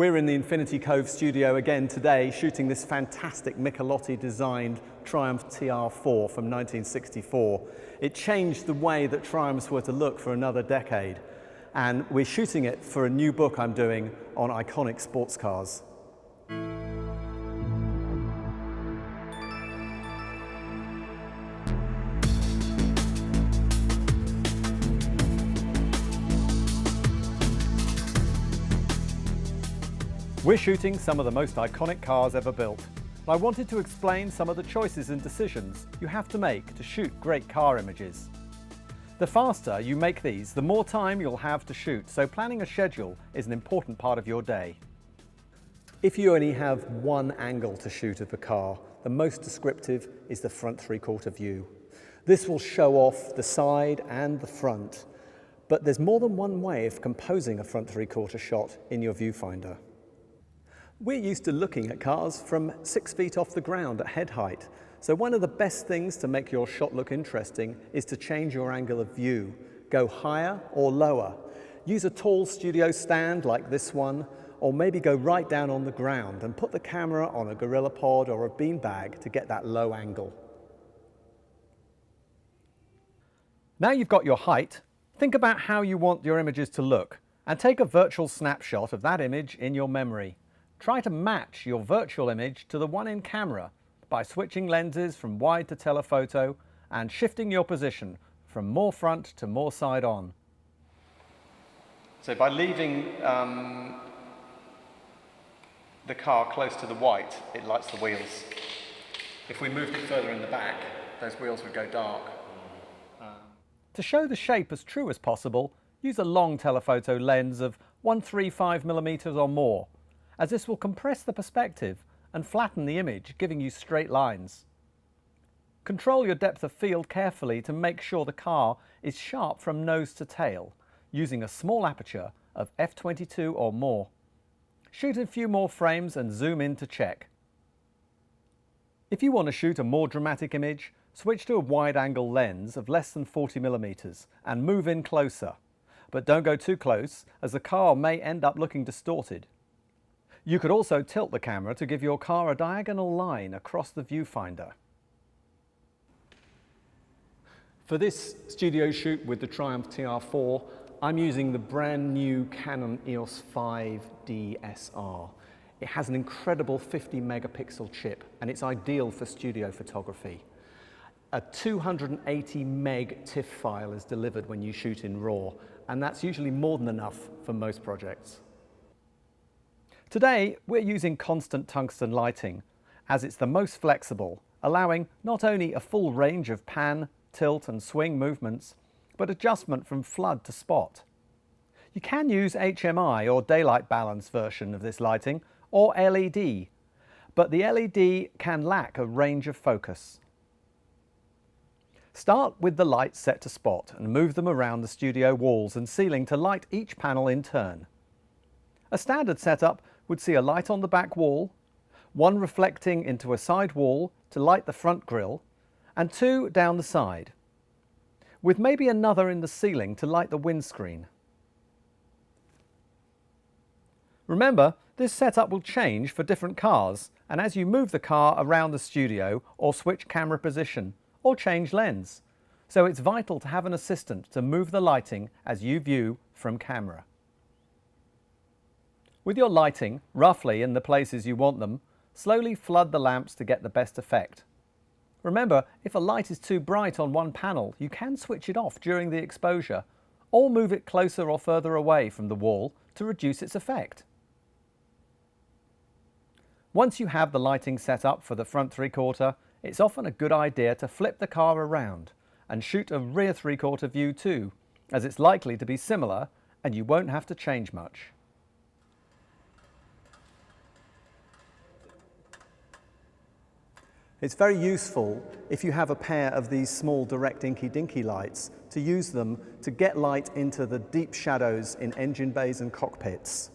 We're in the Infinity Cove studio again today, shooting this fantastic Michelotti-designed Triumph TR4 from 1964. It changed the way that Triumphs were to look for another decade, and we're shooting it for a new book I'm doing on iconic sports cars. We're shooting some of the most iconic cars ever built. I wanted to explain some of the choices and decisions you have to make to shoot great car images. The faster you make these, the more time you'll have to shoot, so planning a schedule is an important part of your day. If you only have one angle to shoot of the car, the most descriptive is the front three-quarter view. This will show off the side and the front, but there's more than one way of composing a front three-quarter shot in your viewfinder. We're used to looking at cars from 6 feet off the ground at head height, so one of the best things to make your shot look interesting is to change your angle of view. Go higher or lower. Use a tall studio stand like this one, or maybe go right down on the ground and put the camera on a gorilla pod or a beanbag to get that low angle. Now you've got your height, think about how you want your images to look and take a virtual snapshot of that image in your memory. Try to match your virtual image to the one in camera by switching lenses from wide to telephoto and shifting your position from more front to more side on. So by leaving the car close to the white, it lights the wheels. If we moved it further in the back, those wheels would go dark. To show the shape as true as possible, use a long telephoto lens of 135mm or more, as this will compress the perspective and flatten the image, giving you straight lines. Control your depth of field carefully to make sure the car is sharp from nose to tail, using a small aperture of f/22 or more. Shoot a few more frames and zoom in to check. If you want to shoot a more dramatic image, switch to a wide-angle lens of less than 40mm and move in closer. But don't go too close, as the car may end up looking distorted. You could also tilt the camera to give your car a diagonal line across the viewfinder. For this studio shoot with the Triumph TR4, I'm using the brand new Canon EOS 5 DSR. It has an incredible 50 megapixel chip and it's ideal for studio photography. A 280 meg TIFF file is delivered when you shoot in RAW, and that's usually more than enough for most projects. Today, we're using constant tungsten lighting, as it's the most flexible, allowing not only a full range of pan, tilt and swing movements, but adjustment from flood to spot. You can use HMI or daylight balance version of this lighting, or LED, but the LED can lack a range of focus. Start with the lights set to spot and move them around the studio walls and ceiling to light each panel in turn. A standard setup would see a light on the back wall, one reflecting into a side wall to light the front grille, and two down the side, with maybe another in the ceiling to light the windscreen. Remember, this setup will change for different cars, and as you move the car around the studio or switch camera position or change lens, so it's vital to have an assistant to move the lighting as you view from camera. With your lighting roughly in the places you want them, slowly flood the lamps to get the best effect. Remember, if a light is too bright on one panel, you can switch it off during the exposure, or move it closer or further away from the wall to reduce its effect. Once you have the lighting set up for the front three-quarter, it's often a good idea to flip the car around and shoot a rear three-quarter view too, as it's likely to be similar and you won't have to change much. It's very useful if you have a pair of these small direct inky-dinky lights to use them to get light into the deep shadows in engine bays and cockpits.